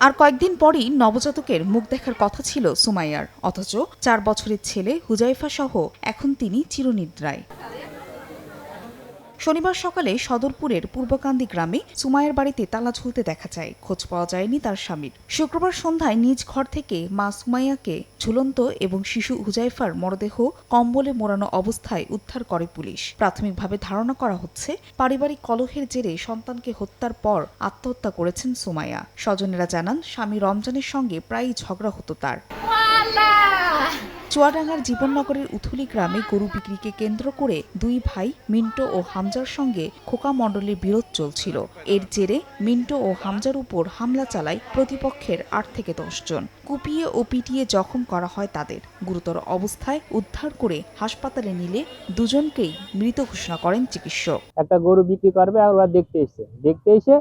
আর কয়েকদিন পরই নবজাতকের মুখ দেখার কথা ছিল সুমাইয়ার, অথচ 4 বছরের ছেলে হুজাইফা সহ এখন তিনি চিরনিদ্রায়। শনিবার সকালে সদরপুরের পূর্বকান্দি গ্রামে সুমাইয়ার বাড়িতে তালা ঝুলতে দেখা যায়। খোঁজ পাওয়া যায়নি তার স্বামীর। শুক্রবার সন্ধ্যায় নিজ ঘর থেকে মা সুমাইয়াকে ঝুলন্ত এবং শিশু হুজাইফার মরদেহ কম্বলে মোড়ানো অবস্থায় উদ্ধার করে পুলিশ। প্রাথমিকভাবে ধারণা করা হচ্ছে, পারিবারিক কলহের জেরে সন্তানকে হত্যার পর আত্মহত্যা করেছেন সুমাইয়া। স্বজনেরা জানান, স্বামী রমজানের সঙ্গে প্রায়ই ঝগড়া হতো তার। চুয়াডাঙ্গার জীবননগরের উথুলি গ্রামে গরু বিক্রিকে কেন্দ্র করে দুই ভাই মিন্টো ও হামজার সঙ্গে খোকা মণ্ডলের বিরোধ চলছিল। এর জেরে মিন্টো ও হামজার উপর হামলা চালায় প্রতিপক্ষের 8 থেকে 10 জন। কুপিয়ে ও পিটিয়ে জখম করা হয় তাদের। গুরুতর অবস্থায় উদ্ধার করে হাসপাতালে নিলে দুজনকেই মৃত ঘোষণা করেন চিকিৎসক। একটা গরু বিক্রি করবে আর ওরা দেখতে এসে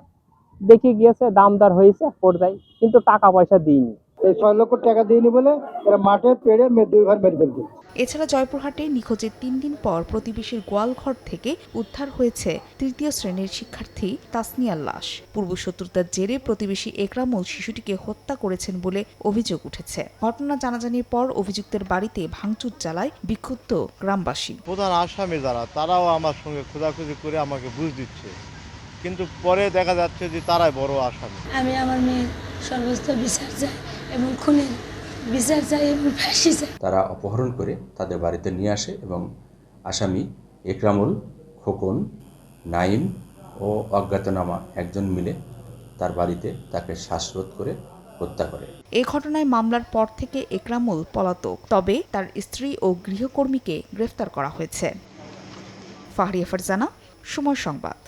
দেখে গিয়েছে, দামদার হয়েছে পর্যায়ে, কিন্তু টাকা পয়সা দিইনি। এই 6 লক্ষ টাকা দিইনি বলে এরা মাঠে পেড়ে দুই ভাই মেরে ফেলবে। এছাড়া জয়পুরহাটে নিখোঁজের 3 দিন পর প্রতিবেশীর গোয়ালঘর থেকে উদ্ধার হয়েছে 3য় শ্রেণীর শিক্ষার্থী তাসনিয়ার লাশ। পূর্বশত্রুতার জেরে প্রতিবেশী একরামুল শিশুটিকে হত্যা করেছেন বলে অভিযোগ উঠেছে। ঘটনা জানাজানির পর অভিযুক্তের বাড়িতে ভাঙচুর চালায় বিক্ষুব্ধ গ্রামবাসী। প্রধান আসামি যারা, তারাও আমার সঙ্গে খোঁজাখুঁজি করে আমাকে বুঝ দিচ্ছে, কিন্তু পরে দেখা যাচ্ছে যে তারাই বড় আসামি। আমি আমার মেয়ের সর্বোচ্চ বিচার চাই এবং খুনের বিচার চাই এবং ফাঁসি চাই। তারা অপহরণ করে তাদের বাড়িতে নিয়ে আসে এবং আসামি একরামুল, খোকন, নাইম ও অজ্ঞাতনামা একজন মিলে তার বাড়িতে তাকে শ্বাসরোধ করে হত্যা করে। এ ঘটনায় মামলার পর থেকে একরামুল পলাতক, তবে তার স্ত্রী ও গৃহকর্মীকে গ্রেফতার করা হয়েছে। ফাহরিয়া ফারজানা, সময় সংবাদ।